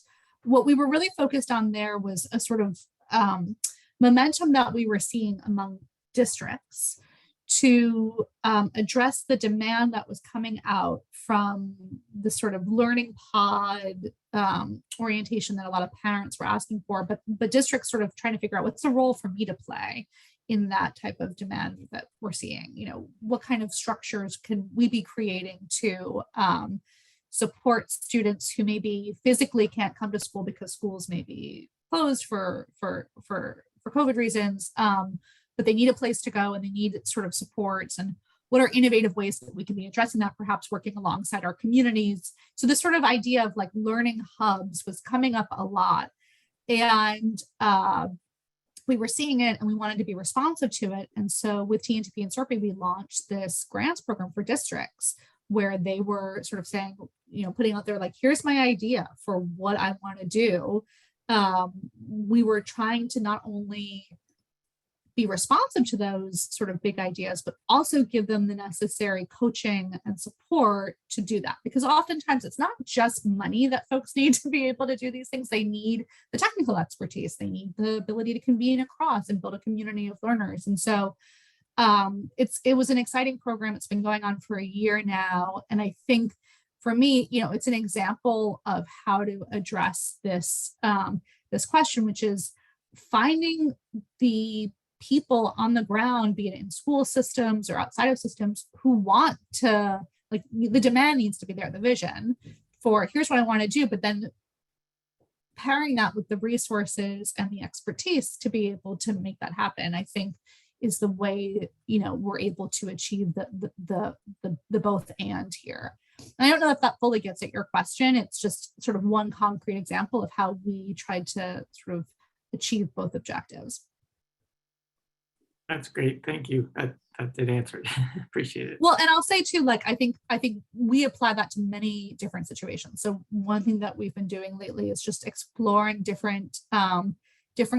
what we were really focused on there was a sort of momentum that we were seeing among districts to address the demand that was coming out from the sort of learning pod orientation that a lot of parents were asking for, but districts sort of trying to figure out what's the role for me to play in that type of demand that we're seeing. You know, what kind of structures can we be creating to support students who maybe physically can't come to school because schools may be closed for COVID reasons, but they need a place to go and they need sort of supports, and what are innovative ways that we can be addressing that, perhaps working alongside our communities. So this sort of idea of like learning hubs was coming up a lot, and we were seeing it and we wanted to be responsive to it. And so with TNTP and SERPI, we launched this grants program for districts where they were sort of saying, you know, putting out there like, here's my idea for what I want to do. We were trying to not only be responsive to those sort of big ideas, but also give them the necessary coaching and support to do that. Because oftentimes it's not just money that folks need to be able to do these things. They need the technical expertise. They need the ability to convene across and build a community of learners. And so it was an exciting program. It's been going on for a year now. And I think for me, you know, it's an example of how to address this, this question, which is finding the people on the ground, be it in school systems or outside of systems, who want to, like, the demand needs to be there, the vision for here's what I want to do, but then pairing that with the resources and the expertise to be able to make that happen, I think is the way, you know, we're able to achieve the both and here. And I don't know if that fully gets at your question. It's just sort of one concrete example of how we tried to sort of achieve both objectives. That's great. Thank you. That did answer it. Appreciate it. Well, and I'll say too, like, I think we apply that to many different situations. So one thing that we've been doing lately is just exploring different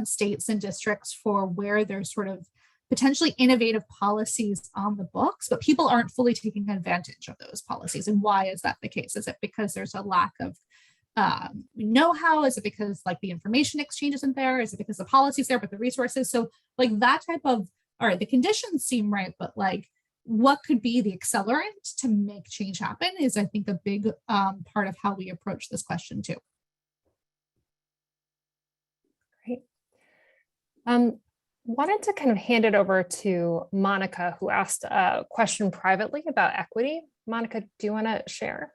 states and districts for where there's sort of potentially innovative policies on the books, but people aren't fully taking advantage of those policies. And why is that the case? Is it because there's a lack of know-how? Is it because like the information exchange isn't there? Is it because the policy's there but the resources? So like that type of, all right, the conditions seem right, but like what could be the accelerant to make change happen is, I think, a big part of how we approach this question too. Great. Wanted to kind of hand it over to Monica, who asked a question privately about equity. Monica, do you want to share?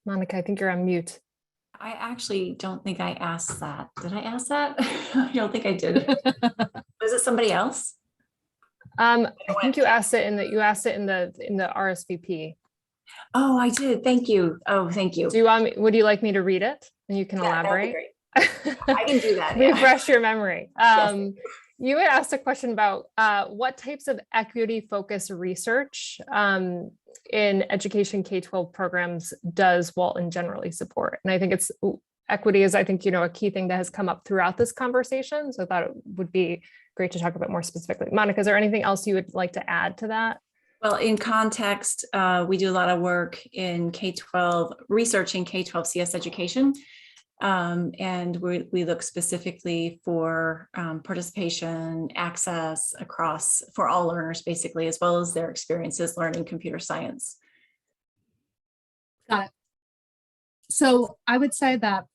Monica, I think you're on mute. I actually don't think I asked that. Did I ask that? I don't think I did. Was it somebody else? I think you asked it in the RSVP. Oh, I did. Thank you. Oh, thank you. Do you want me, would you like me to read it and you can elaborate? That would be great. I can do that. Refresh your memory. Yes. You had asked a question about what types of equity-focused research in education K-12 programs does Walton generally support? And I think equity is, I think, you know, a key thing that has come up throughout this conversation. So I thought it would be great to talk a bit more specifically. Monica, is there anything else you would like to add to that? Well, in context, we do a lot of work in K-12, researching K-12 CS education. And we look specifically for participation, access across for all learners, basically, as well as their experiences learning computer science. Got it. So I would say that,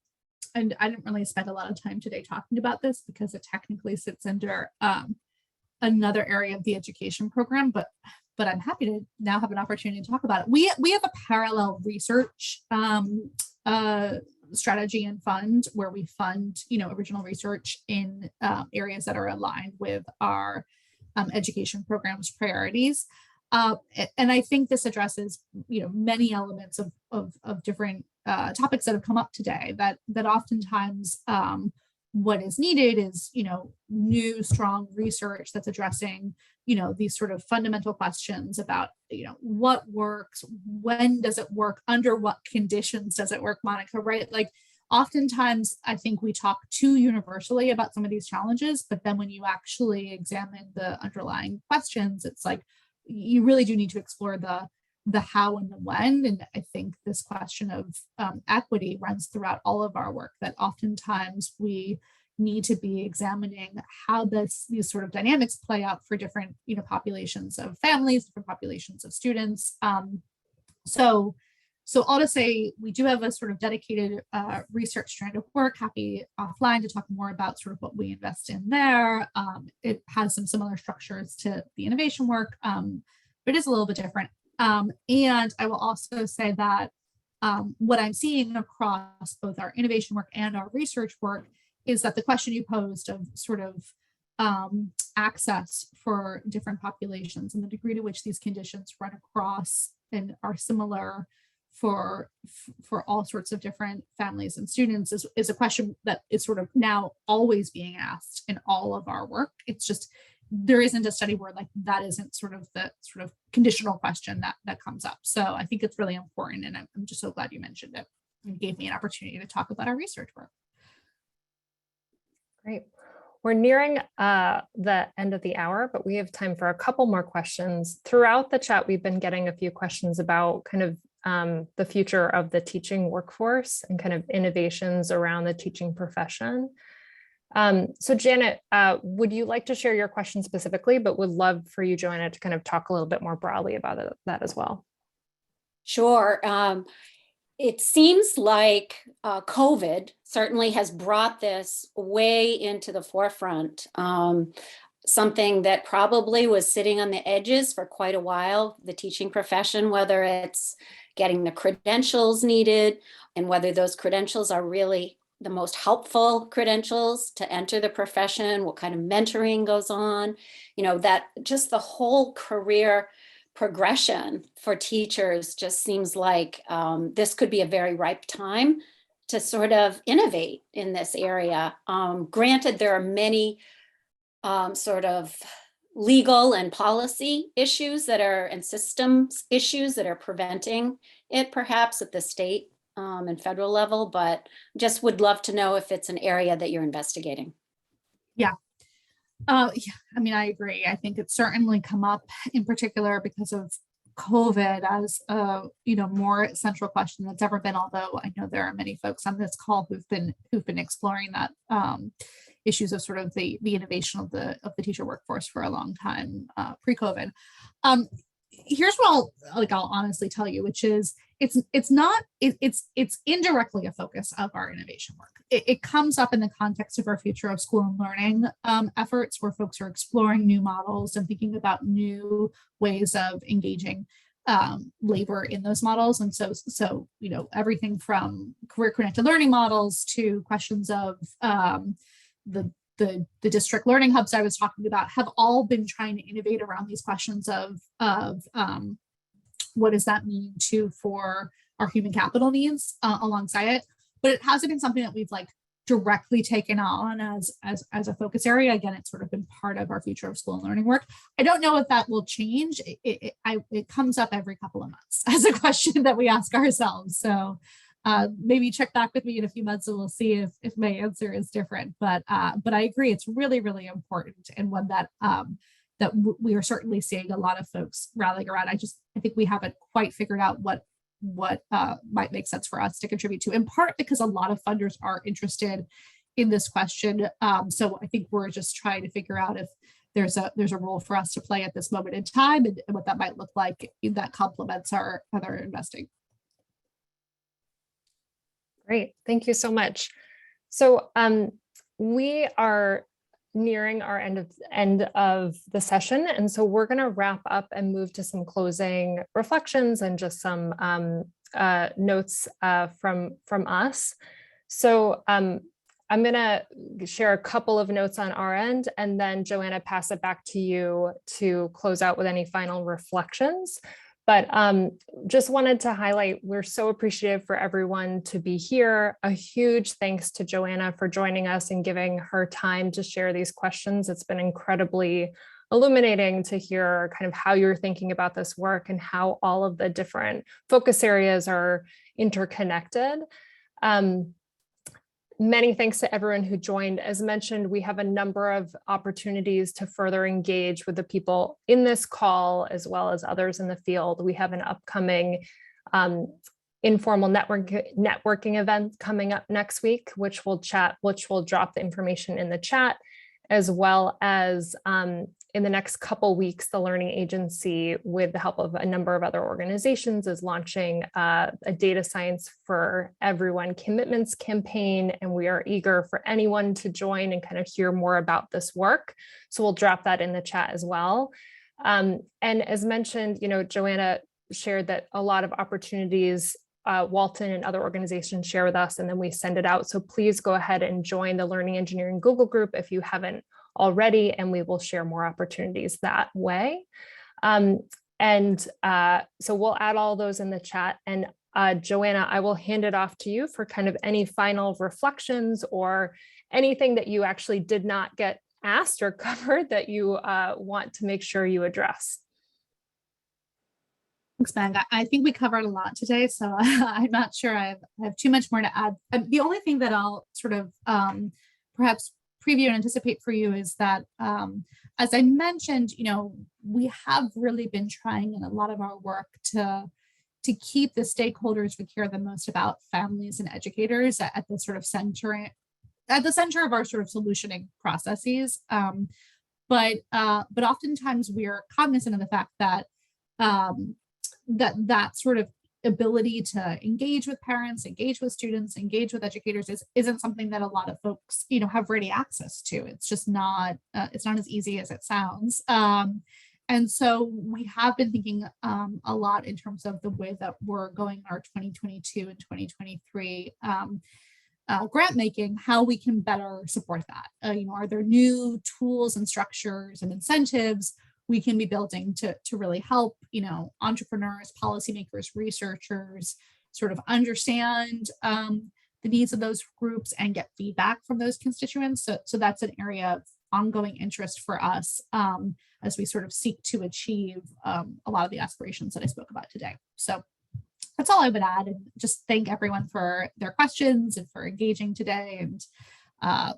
and I didn't really spend a lot of time today talking about this because it technically sits under another area of the education program, but I'm happy to now have an opportunity to talk about it. We have a parallel research strategy and fund where we fund, original research in areas that are aligned with our education program's priorities. And I think this addresses, many elements of different topics that have come up today, that oftentimes what is needed is, new strong research that's addressing, these sort of fundamental questions about, what works, when does it work, under what conditions does it work, Monica, right? Like oftentimes I think we talk too universally about some of these challenges, but then when you actually examine the underlying questions, it's like, you really do need to explore the how and the when. And I think this question of equity runs throughout all of our work, that oftentimes we need to be examining how these sort of dynamics play out for different, populations of families, different populations of students. So all to say, we do have a sort of dedicated research strand of work. Happy offline to talk more about sort of what we invest in there. It has some similar structures to the innovation work, but it is a little bit different. And I will also say that what I'm seeing across both our innovation work and our research work is that the question you posed of sort of access for different populations and the degree to which these conditions run across and are similar for all sorts of different families and students is a question that is sort of now always being asked in all of our work. It's just, there isn't a study where like that isn't sort of the sort of conditional question that comes up. So I think it's really important, and I'm just so glad you mentioned it and gave me an opportunity to talk about our research work. Great. We're nearing the end of the hour, but we have time for a couple more questions. Throughout the chat, we've been getting a few questions about kind of the future of the teaching workforce and kind of innovations around the teaching profession. So Janet, would you like to share your question specifically, but would love for you, Joanna, to kind of talk a little bit more broadly about that as well. Sure. It seems like COVID certainly has brought this way into the forefront. Something that probably was sitting on the edges for quite a while, the teaching profession, whether it's getting the credentials needed and whether those credentials are really the most helpful credentials to enter the profession, what kind of mentoring goes on, that just the whole career progression for teachers just seems like this could be a very ripe time to sort of innovate in this area. Granted, there are many sort of legal and policy issues and systems issues that are preventing it perhaps at the state and federal level, but just would love to know if it's an area that you're investigating. Yeah. I mean, I agree. I think it's certainly come up in particular because of COVID as a more central question that's ever been, although I know there are many folks on this call who've been exploring that issues of sort of the innovation of the teacher workforce for a long time pre-COVID. Here's what I'll honestly tell you, which is it's indirectly a focus of our innovation work. It comes up in the context of our future of school and learning efforts, where folks are exploring new models and thinking about new ways of engaging labor in those models. And so everything from career connected learning models to questions of the district learning hubs I was talking about have all been trying to innovate around these questions of what does that mean for our human capital needs alongside it. But it hasn't been something that we've directly taken on as a focus area. Again, it's sort of been part of our future of school and learning work. I don't know if that will change. It comes up every couple of months as a question that we ask ourselves. So maybe check back with me in a few months and we'll see if my answer is different. But I agree, it's really, really important, and one that we are certainly seeing a lot of folks rallying around. I think we haven't quite figured out what might make sense for us to contribute to, in part because a lot of funders are interested in this question. So I think we're just trying to figure out if there's a role for us to play at this moment in time, and what that might look like that complements our other investing. Great, thank you so much. So we are nearing our end of the session, and so we're going to wrap up and move to some closing reflections and just some notes from us. So I'm going to share a couple of notes on our end, and then Joanna, pass it back to you to close out with any final reflections. But just wanted to highlight, we're so appreciative for everyone to be here. A huge thanks to Joanna for joining us and giving her time to share these questions. It's been incredibly illuminating to hear kind of how you're thinking about this work and how all of the different focus areas are interconnected. Many thanks to everyone who joined. As mentioned, we have a number of opportunities to further engage with the people in this call, as well as others in the field. We have an upcoming informal networking event coming up next week, which will drop the information in the chat, as well as in the next couple weeks, the Learning Agency, with the help of a number of other organizations, is launching a Data Science for Everyone commitments campaign, and we are eager for anyone to join and kind of hear more about this work. So we'll drop that in the chat as well. And as mentioned, Joanna shared that a lot of opportunities Walton and other organizations share with us, and then we send it out. So please go ahead and join the Learning Engineering Google group if you haven't already, and we will share more opportunities that way. So we'll add all those in the chat. And Joanna, I will hand it off to you for kind of any final reflections or anything that you actually did not get asked or covered that you want to make sure you address. Thanks, Meg. I think we covered a lot today, so I'm not sure I have too much more to add. The only thing that I'll sort of perhaps preview and anticipate for you is that, as I mentioned, we have really been trying in a lot of our work to keep the stakeholders we care the most about, families and educators, at the sort of center of our sort of solutioning processes. But oftentimes we're cognizant of the fact that that sort of ability to engage with parents, engage with students, engage with educators isn't something that a lot of folks, have ready access to. It's just not, it's not as easy as it sounds. And so we have been thinking a lot in terms of the way that we're going our 2022 and 2023 grant making, how we can better support that. Are there new tools and structures and incentives we can be building to really help, entrepreneurs, policymakers, researchers sort of understand the needs of those groups and get feedback from those constituents. So that's an area of ongoing interest for us as we sort of seek to achieve a lot of the aspirations that I spoke about today. So that's all I would add, and just thank everyone for their questions and for engaging today and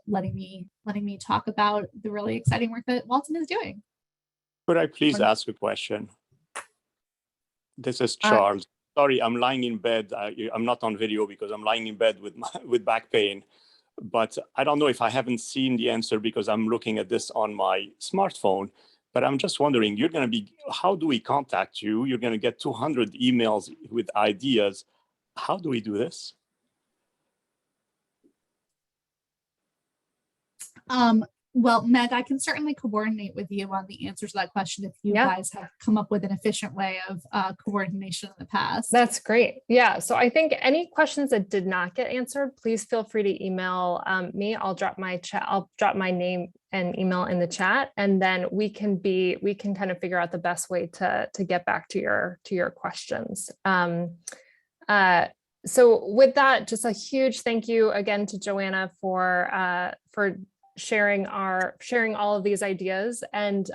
letting me talk about the really exciting work that Walton is doing. Could I please ask a question? This is Charles. Sorry, I'm lying in bed. I'm not on video because I'm lying in bed with back pain. But I don't know if I haven't seen the answer because I'm looking at this on my smartphone. But I'm just wondering, how do we contact you? You're going to get 200 emails with ideas. How do we do this? Well, Meg, I can certainly coordinate with you on the answer to that question if you guys have come up with an efficient way of coordination in the past. That's great. Yeah. So I think any questions that did not get answered, please feel free to email me. I'll drop my name and email in the chat, and then we can kind of figure out the best way to get back to your questions. So with that, just a huge thank you again to Joanna for sharing all of these ideas. And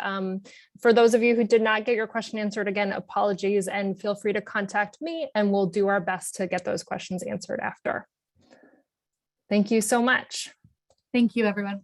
for those of you who did not get your question answered, again, apologies, and feel free to contact me and we'll do our best to get those questions answered after. Thank you so much. Thank you, everyone.